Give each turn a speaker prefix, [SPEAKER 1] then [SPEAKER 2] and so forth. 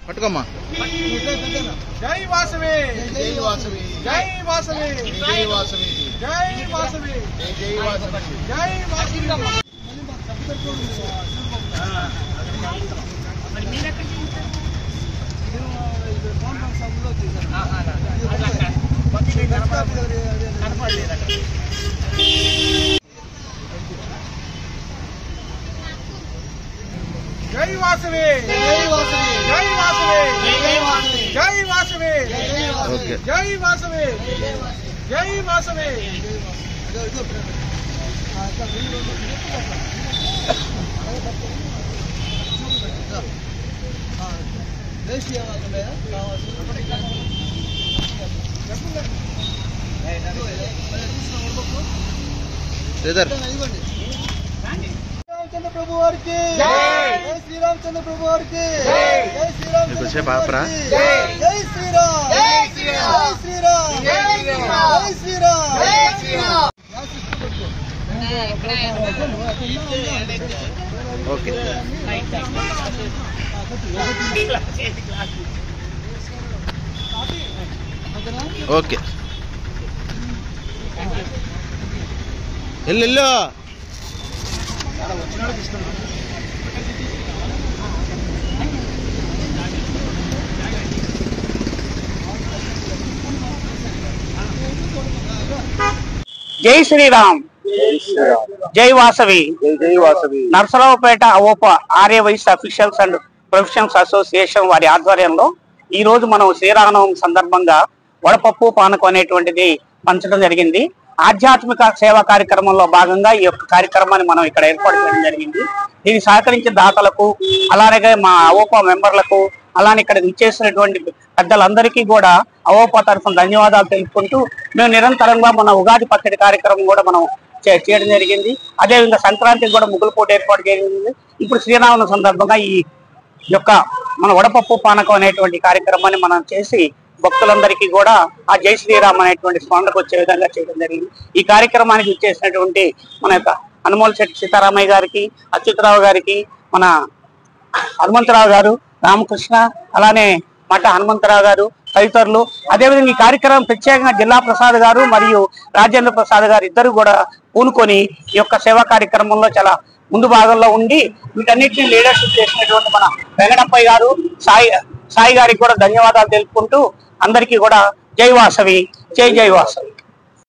[SPEAKER 1] పట్టుకోమ్మా.
[SPEAKER 2] జై వాసవి,
[SPEAKER 1] జై వాసవి,
[SPEAKER 2] జై వాసవి,
[SPEAKER 1] జై వాసవి,
[SPEAKER 2] జై వాసవి,
[SPEAKER 1] జై వాసవి,
[SPEAKER 2] జై వాసవి. జై వాసవి, జై వాసవి, జై వాసవి, జై వాసవి, జై వాసవి, జై వాసవి. శ్రీరామచంద్ర ప్రభు వారికి జై, శ్రీరామచంద్ర ప్రభు వారికి జై, శ్రీరామ్, జై శ్రీరామ్, జై శ్రీరామ్, జై శ్రీరామ్, జై శ్రీరామ్.
[SPEAKER 1] ఓకే ఓకే వెళ్ళు.
[SPEAKER 3] జై శ్రీరామ్, జై వాసవి,
[SPEAKER 1] జై Vasavi.
[SPEAKER 3] Narasaraopet AVOPA Arya Vysya officials and professionals association వారి ఆధ్వర్యంలో ఈ రోజు మనం శ్రీరామనవమి సందర్భంగా వడపప్పు పానకం అనేటువంటిది పంచడం జరిగింది. ఆధ్యాత్మిక సేవా కార్యక్రమంలో భాగంగా ఈ యొక్క కార్యక్రమాన్ని మనం ఇక్కడ ఏర్పాటు చేయడం జరిగింది. దీన్ని సహకరించిన దాతలకు, అలాగే మా అవోపా మెంబర్లకు, అలానే ఇక్కడ ఇచ్చేసినటువంటి పెద్దలందరికీ కూడా అవోపా తరఫున ధన్యవాదాలు తెలుపుకుంటూ మేము నిరంతరంగా మన ఉగాది పచ్చడి కార్యక్రమం కూడా మనం చేయడం జరిగింది. అదేవిధంగా సంక్రాంతికి కూడా ముగ్గుల పోటీ ఏర్పాటు జరిగింది. ఇప్పుడు శ్రీరామనవమి సందర్భంగా ఈ యొక్క మన వడపప్పు పానకం అనేటువంటి కార్యక్రమాన్ని మనం చేసి భక్తులందరికీ కూడా ఆ జై శ్రీరామ్ అనేటువంటి స్మరణకు వచ్చే విధంగా చేయడం జరిగింది. ఈ కార్యక్రమానికి ఇచ్చేసినటువంటి మన యొక్క అనుమోల్ శెట్టి సీతారామయ్య గారికి, అచ్యుతరావు గారికి, మన హనుమంతరావు గారు, రామకృష్ణ, అలానే మఠ హనుమంతరావు గారు తదితరులు, అదేవిధంగా ఈ కార్యక్రమం ప్రత్యేకంగా జిల్లా ప్రసాద్ గారు మరియు రాజేంద్ర ప్రసాద్ గారు ఇద్దరు కూడా పూనుకొని ఈ యొక్క సేవా కార్యక్రమంలో చాలా ముందు భాగంలో ఉండి వీటన్నిటిని లీడర్షిప్ చేసినటువంటి మన వెంకటప్పయ్య గారు, సాయి గారికి కూడా ధన్యవాదాలు తెలుపుకుంటూ అందరికీ కూడా జై వాసవి, జై వాసవి.